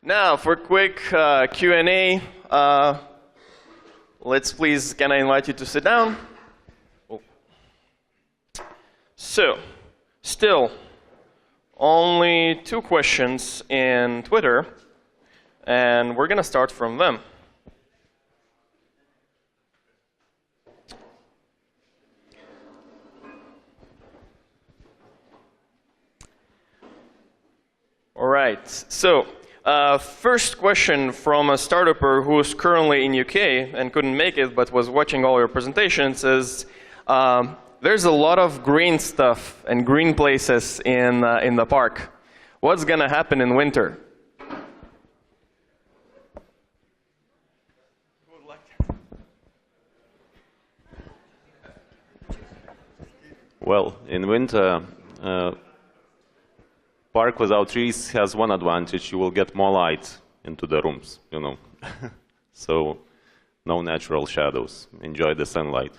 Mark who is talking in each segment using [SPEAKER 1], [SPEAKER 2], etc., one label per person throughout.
[SPEAKER 1] Now, for quick Q&A, let's please, can I invite you to sit down? Oh. So, still, only 2 questions in Twitter, and we're going to start from them. All right, so first question from a startupper who's currently in UK and couldn't make it but was watching all your presentations is, there's a lot of green stuff and green places in the park. What's going to happen in winter?
[SPEAKER 2] Well, in winter, park without trees has one advantage: you will get more light into the rooms, you know. So, no natural shadows. Enjoy the sunlight.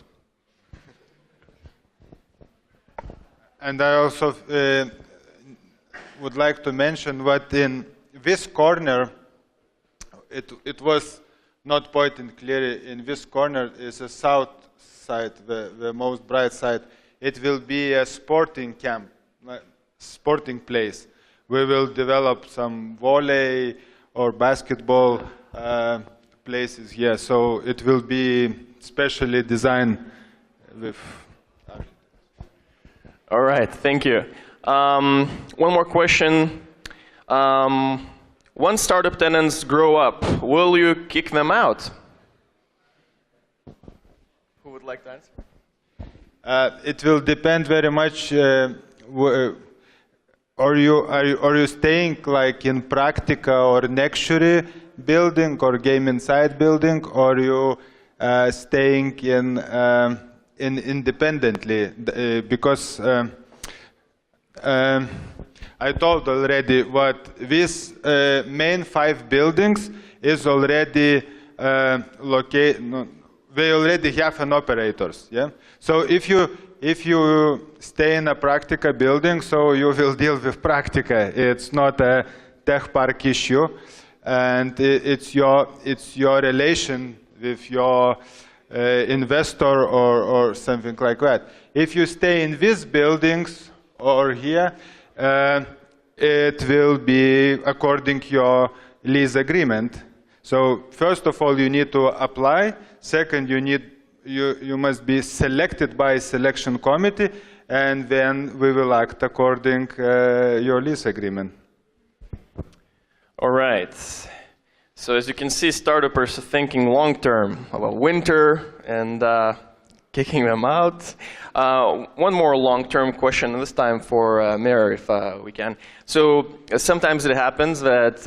[SPEAKER 3] And I also would like to mention what in this corner, it was not pointed clearly. In this corner is a south side, the most bright side. It will be a sporting camp. Sporting place. We will develop some volley or basketball places here. So it will be specially designed with.
[SPEAKER 1] All right, thank you. One more question. Once startup tenants grow up, will you kick them out? Who would like to answer?
[SPEAKER 3] It will depend very much. Are you staying like in Practica or Nexury building or Game Inside building, or you staying in independently? Because I told already what these main 5 buildings is already located. No, they already have an operators. Yeah. So if you stay in a Practica building, so you will deal with Practica. It's not a Tech Park issue, and it's your relation with your investor or something like that. If you stay in these buildings or here, it will be according to your lease agreement. So first of all, you need to apply. Second, you must be selected by a selection committee, and then we will act according your lease agreement.
[SPEAKER 1] All right. So as you can see, startups are thinking long-term about winter and kicking them out. One more long-term question, this time for Mayor, if we can. So sometimes it happens that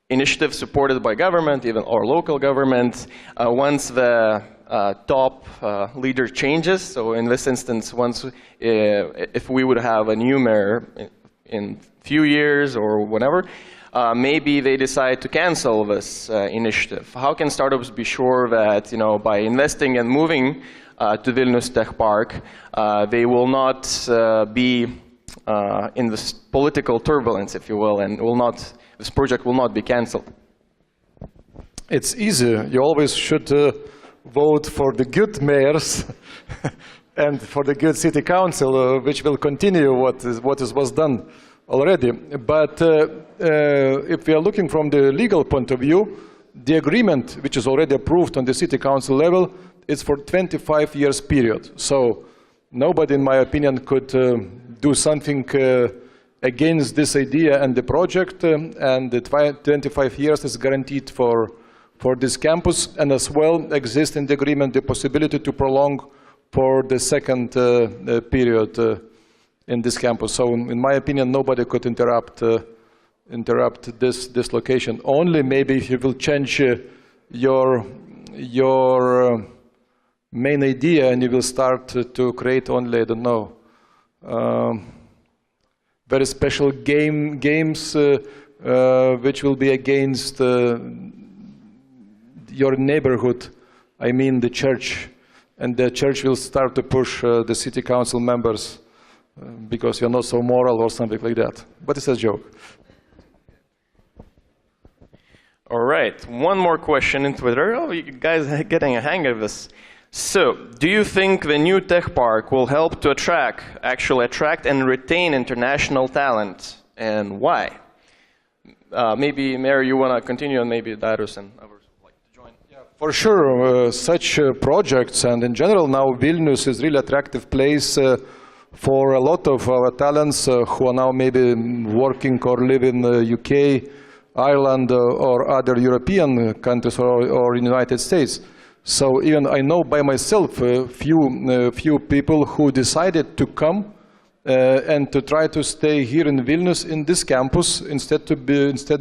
[SPEAKER 1] initiatives supported by government, even or local government, once the top leader changes, so in this instance, once if we would have a new mayor in few years or whatever, maybe they decide to cancel this initiative. How can startups be sure that, you know, by investing and moving to Vilnius Tech Park, they will not be in this political turbulence, if you will, and will not, this project will not be cancelled?
[SPEAKER 4] It's easy. You always should vote for the good mayors and for the good city council, which will continue what was done already. But if we are looking from the legal point of view, the agreement, which is already approved on the city council level, is for 25 years period. So nobody, in my opinion, could do something against this idea and the project, and the 25 years is guaranteed for this campus, and as well exists in the agreement the possibility to prolong for the second period in this campus. So in my opinion, nobody could interrupt this location. Only maybe if you will change your main idea and you will start to create only, I don't know, very special games which will be against your neighborhood, I mean the church, and the church will start to push the city council members because you're not so moral or something like that. But it's a joke.
[SPEAKER 1] All right, one more question in Twitter. Oh, you guys are getting a hang of this. So, do you think the new tech park will help to actually attract and retain international talent, and why? Maybe, Mary, you want to continue, and maybe Darius and others would like to join.
[SPEAKER 4] Yeah, for sure, such projects, and in general now Vilnius is really attractive place for a lot of our talents who are now maybe working or live in the UK, Ireland, or other European countries or in the United States. So even I know by myself a few people who decided to come and to try to stay here in Vilnius in this campus instead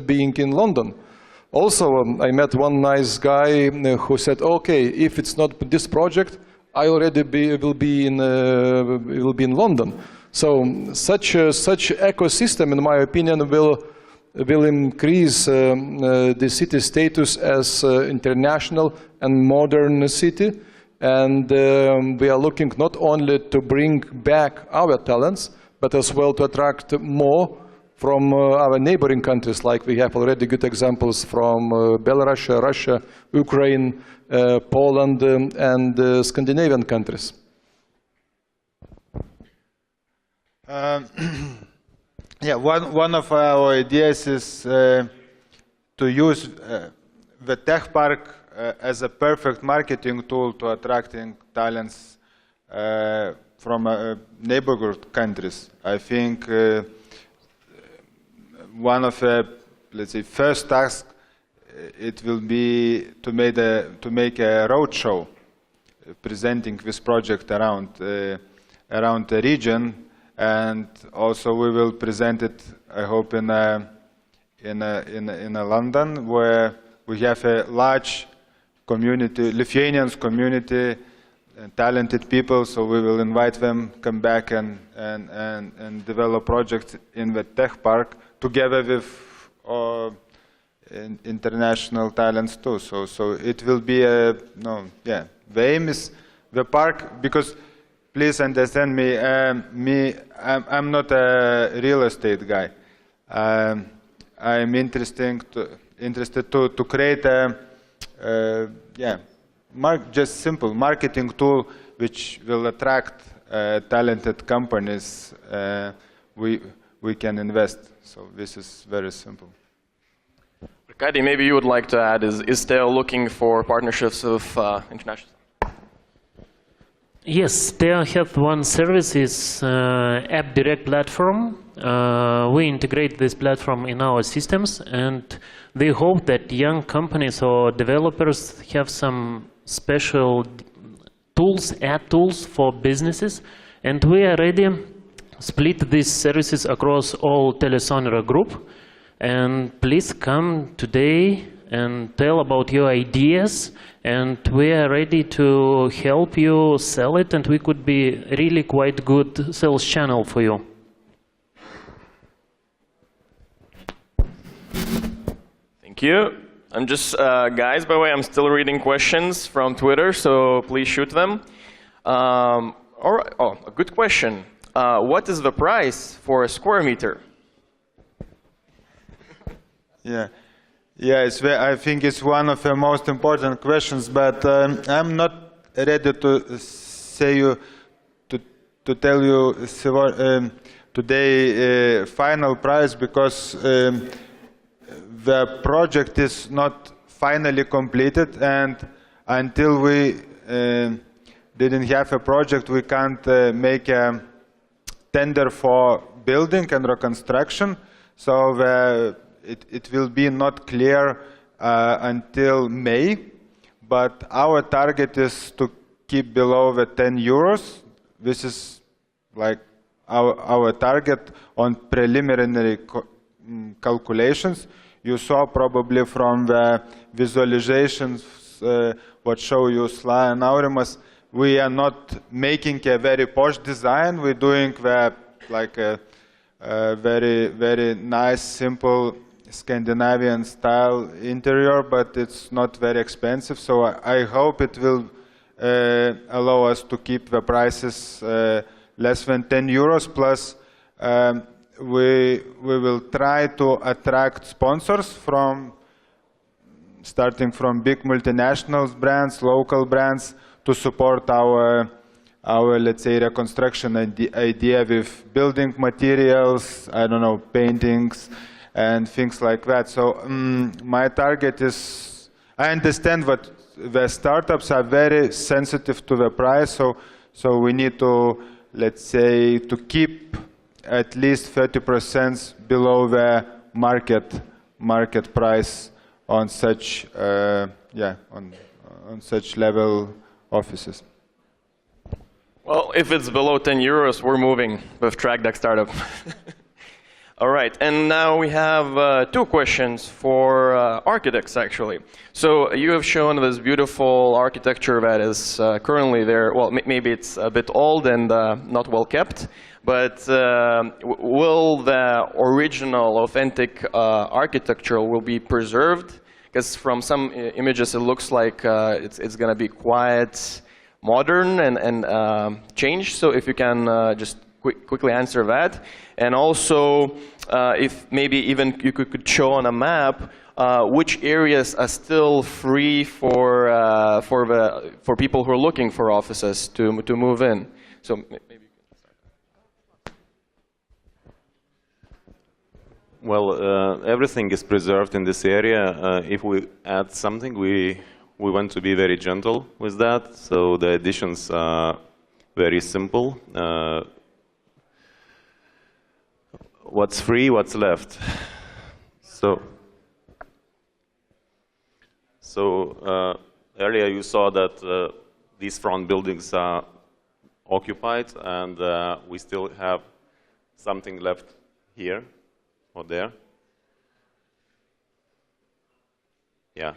[SPEAKER 4] being in London. Also, I met one nice guy who said, "Okay, if it's not this project, I already will be in London." So such ecosystem, in my opinion, will increase the city status as international and modern city. And we are looking not only to bring back our talents, but as well to attract more from our neighboring countries, like we have already good examples from Belarus, Russia, Ukraine, Poland, and Scandinavian countries.
[SPEAKER 3] Yeah, one of our ideas is to use the tech park as a perfect marketing tool to attracting talents from neighborhood countries. I think one of the, let's say, first tasks it will be to make a roadshow presenting this project around the region. And also we will present it, I hope, in London, where we have a large community, Lithuanians community, talented people. So we will invite them come back and develop projects in the tech park together with international talents too. So it will be the aim is the park, because. Please understand me. I'm not a real estate guy. I'm interested to create a just simple marketing tool which will attract talented companies. We can invest. So this is very simple.
[SPEAKER 1] Arkady, maybe you would like to add, is Teo looking for partnerships with international?
[SPEAKER 5] Yes, they have one service, is App Direct platform. We integrate this platform in our systems, and we hope that young companies or developers have some special tools, ad tools for businesses, and we already split these services across all Telesonera group. And please come today and tell about your ideas, and we are ready to help you sell it, and we could be really quite good sales channel for you.
[SPEAKER 1] Thank you. I'm just, guys, by the way, I'm still reading questions from Twitter, so please shoot them. All right. Oh, a good question. What is the price for a square meter?
[SPEAKER 3] Yeah. Yeah, I think it's one of the most important questions, but I'm not ready to tell you today final price, because the project is not finally completed, and until we didn't have a project, we can't make a tender for building and reconstruction. So it will be not clear until May, but our target is to keep below the 10 euros. This is like our target on preliminary calculations. You saw probably from the visualizations what show you Sla and Aurimas, we are not making a very posh design. We're doing like a very, very nice, simple Scandinavian style interior, but it's not very expensive. So I hope it will allow us to keep the prices less than 10 euros. Plus, we will try to attract sponsors from starting from big multinational brands, local brands, to support our let's say, reconstruction idea with building materials, I don't know, paintings, and things like that. So my target is, I understand that the startups are very sensitive to the price, so we need to, let's say, to keep at least 30% below the market price on such on such level offices.
[SPEAKER 1] Well, if it's below 10 euros, we're moving with TrackDeck Startup. All right, and now we have two questions for architects, actually. So you have shown this beautiful architecture that is currently there. Well, maybe it's a bit old and not well kept, but will the original, authentic architecture will be preserved? Because from some images, it looks like it's going to be quite modern and changed. So if you can just quickly answer that. And also, if maybe even you could show on a map which areas are still free for people who are looking for offices to move in. So maybe you can start.
[SPEAKER 2] Well, everything is preserved in this area. If we add something, we want to be very gentle with that. So the additions are very simple. What's free, what's left. So earlier you saw that these front buildings are occupied, and we still have something left here or there. Yeah.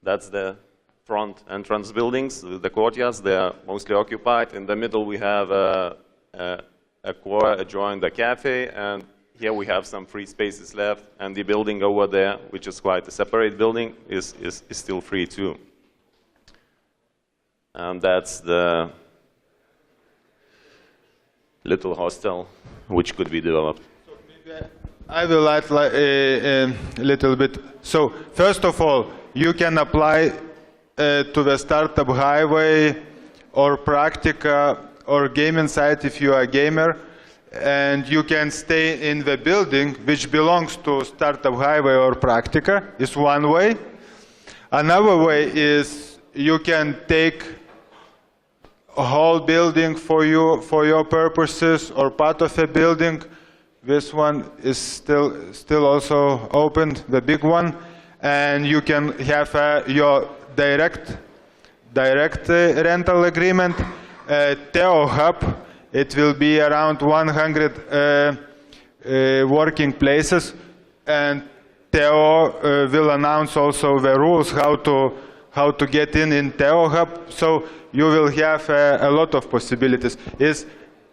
[SPEAKER 2] That's the front entrance buildings, the courtyards. They are mostly occupied. In the middle we have a core adjoined the cafe, and here we have some free spaces left, and the building over there, which is quite a separate building, is still free too. And that's the little hostel which could be developed.
[SPEAKER 3] So maybe I will add a little bit. So first of all, you can apply to the Startup Highway or Practica or gaming site if you are a gamer, and you can stay in the building which belongs to Startup Highway or Practica, is one way. Another way is you can take a whole building for your purposes, or part of a building. This one is still also open, the big one, and you can have your direct rental agreement. Theo Hub, it will be around 100 working places, and Theo will announce also the rules how to get in Theo Hub. So you will have a lot of possibilities.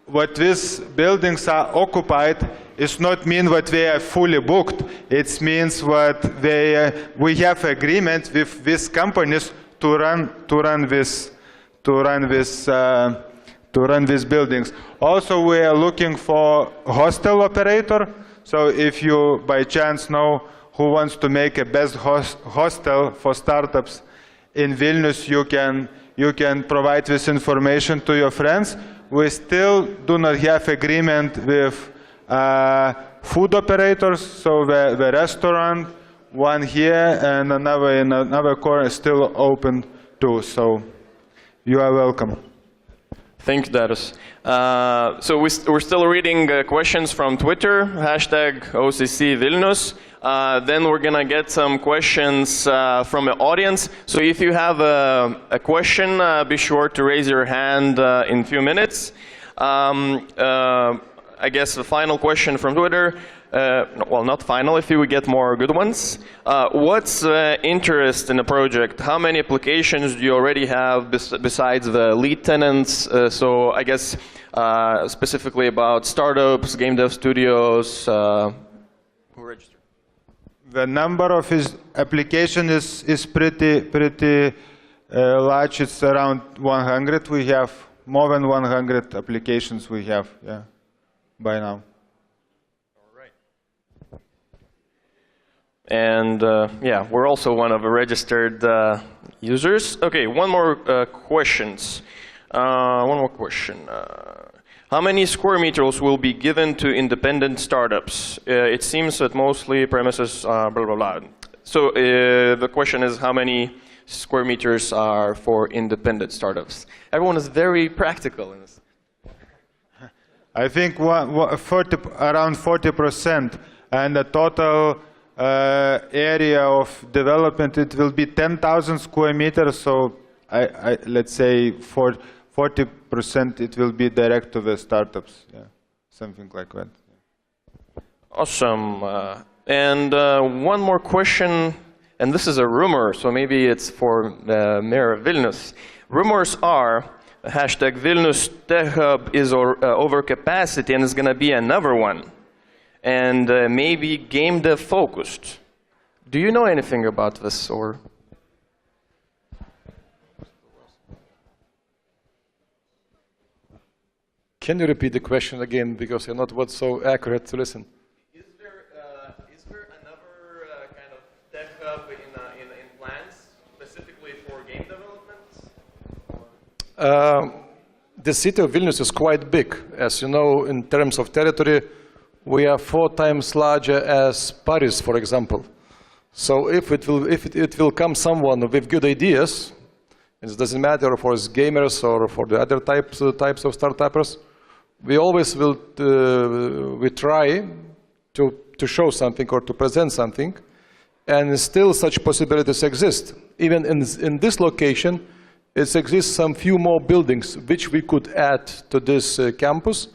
[SPEAKER 3] What these buildings are occupied is not mean that they are fully booked. It means that we have agreement with these companies to run these buildings. Also, we are looking for hostel operator. So if you by chance know who wants to make a best hostel for startups in Vilnius, you can provide this information to your friends. We still do not have agreement with food operators, so the restaurant, one here and another in another corner is still open too. So you are welcome.
[SPEAKER 1] Thank you, Darius. So we're still reading questions from Twitter, #OCC Vilnius. Then we're going to get some questions from the audience. So if you have a question, be sure to raise your hand in a few minutes. I guess the final question from Twitter, well, not final, if you would get more good ones. What's interest in the project? How many applications do you already have besides the lead tenants? So I guess specifically about startups, game dev studios, who registered?
[SPEAKER 3] The number of his application is pretty large. It's around 100. We have more than 100 applications we have, yeah, by now.
[SPEAKER 1] And yeah, we're also one of the registered users. Okay, one more question. How many square meters will be given to independent startups? It seems that mostly premises blah, blah, blah. So the question is how many square meters are for independent startups? Everyone is very practical in this.
[SPEAKER 3] I think around 40%, and the total area of development, it will be 10,000 square meters, so let's say 40% it will be direct to the startups, yeah, something like that.
[SPEAKER 1] Awesome. And one more question, and this is a rumor, so maybe it's for the mayor of Vilnius. Rumors are hashtag Vilnius Tech Hub is over capacity and it's going to be another one. And maybe game dev focused. Do you know anything about this, or?
[SPEAKER 4] Can you repeat the question again, because you're not so accurate to listen?
[SPEAKER 1] Is there another kind of tech hub in plans, specifically for game development?
[SPEAKER 4] The city of Vilnius is quite big. As you know, in terms of territory, we are 4 times larger as Paris, for example. So if it will come someone with good ideas, it doesn't matter for gamers or for the other types of startups, we always will we try to show something or to present something, and still such possibilities exist. Even in this location, it exists some few more buildings which we could add to this campus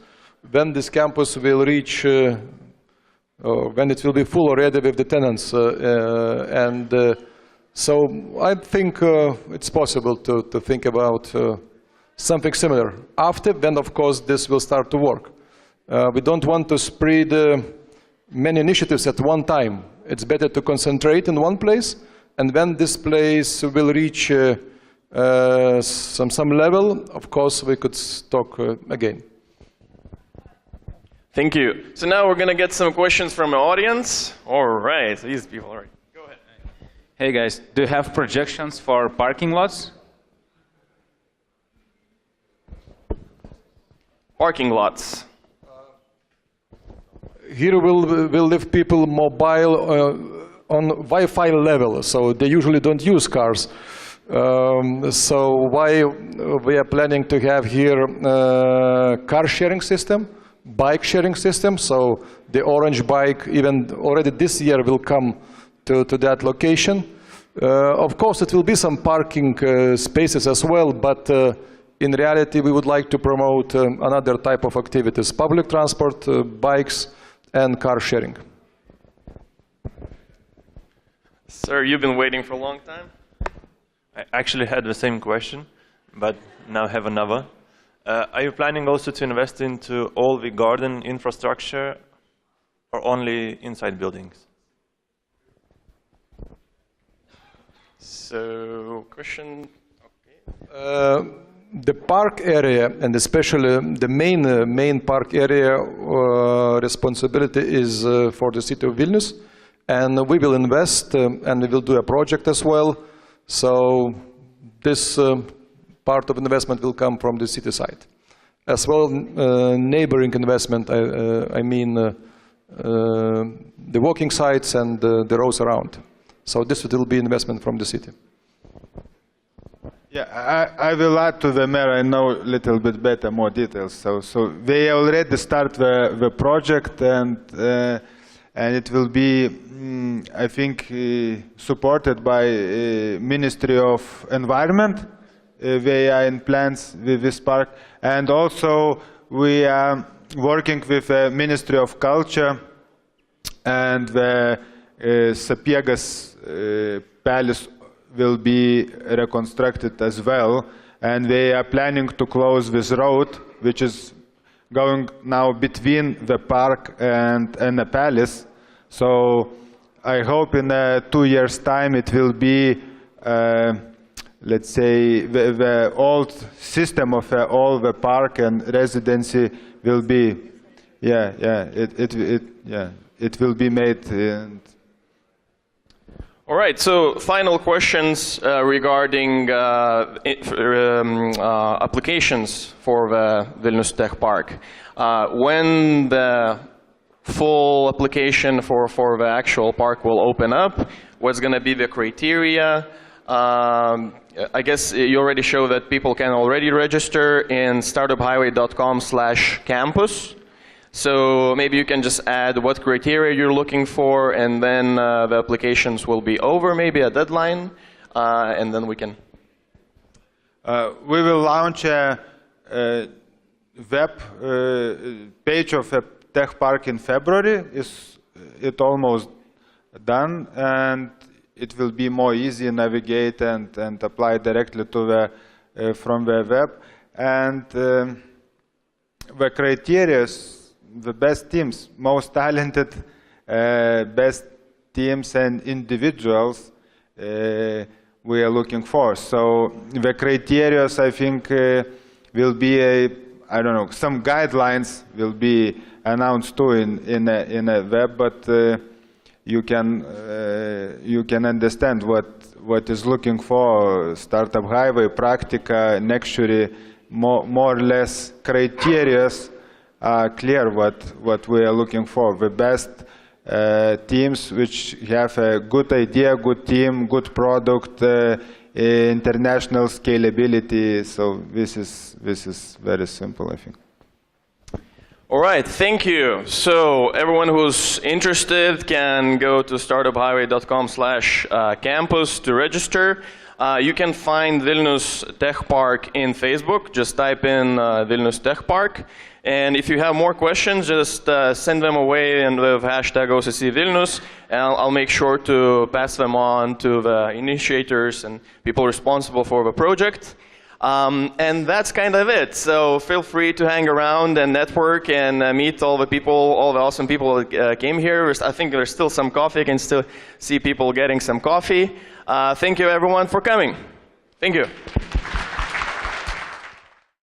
[SPEAKER 4] when this campus will reach, when it will be full already with the tenants. So I think it's possible to think about something similar. After, then of course this will start to work. We don't want to spread many initiatives at one time. It's better to concentrate in one place, and when this place will reach some level, of course we could talk again.
[SPEAKER 1] Thank you. So now we're going to get some questions from the audience. All right, these people, all right. Go ahead.
[SPEAKER 6] Hey guys, do you have projections for parking lots?
[SPEAKER 1] Parking lots.
[SPEAKER 4] Here we'll leave people mobile on Wi-Fi level, so they usually don't use cars. So why we are planning to have here car sharing system, bike sharing system, so the orange bike even already this year will come to that location. Of course it will be some parking spaces as well, but in reality we would like to promote another type of activities, public transport, bikes and car sharing.
[SPEAKER 1] Sir, you've been waiting for a long time?
[SPEAKER 7] I actually had the same question, but now have another. Are you planning also to invest into all the garden infrastructure or only inside buildings?
[SPEAKER 1] So, question.
[SPEAKER 4] Okay. The park area, and especially the main park area responsibility is for the city of Vilnius, and we will invest and we will do a project as well. So this part of investment will come from the city side. As well, neighboring investment, I mean the walking sites and the roads around. So this will be investment from the city.
[SPEAKER 3] Yeah, I will add to the mayor. I know a little bit better, more details. So they already start the project, and it will be, I think, supported by Ministry of Environment. They are in plans with this park, and also we are working with the Ministry of Culture and the Sapiegas Palace will be reconstructed as well, and they are planning to close this road, which is going now between the park and the palace. So I hope in 2 years' time it will be, let's say, the old system of all the park and residency will be, it will be made. And
[SPEAKER 1] All right, so final questions regarding applications for the Vilnius Tech Park. When the full application for the actual park will open up, what's going to be the criteria? I guess you already show that people can already register in startuphighway.com/campus. So maybe you can just add what criteria you're looking for, and then the applications will be over, maybe a deadline, and then we can.
[SPEAKER 3] We will launch a web page of a tech park in February. It's almost done, and it will be more easy to navigate and apply directly to the from the web. And the criteria, the best teams, most talented, best teams and individuals we are looking for. So the criteria, I think, will be I don't know, some guidelines will be announced too in a web, but you can understand what is looking for. Startup Highway, Practica, Nexury, more or less criteria are clear what we are looking for. The best teams which have a good idea, good team, good product, international scalability. So this is very simple, I think.
[SPEAKER 1] All right, thank you. So everyone who's interested can go to startuphighway.com/campus to register. You can find Vilnius Tech Park in Facebook. Just type in Vilnius Tech Park. And if you have more questions, just send them away and with hashtag OCC Vilnius, and I'll make sure to pass them on to the initiators and people responsible for the project. And that's kind of it. So feel free to hang around and network and meet all the people, all the awesome people that came here. I think there's still some coffee. I can still see people getting some coffee. Thank you, everyone, for coming. Thank you.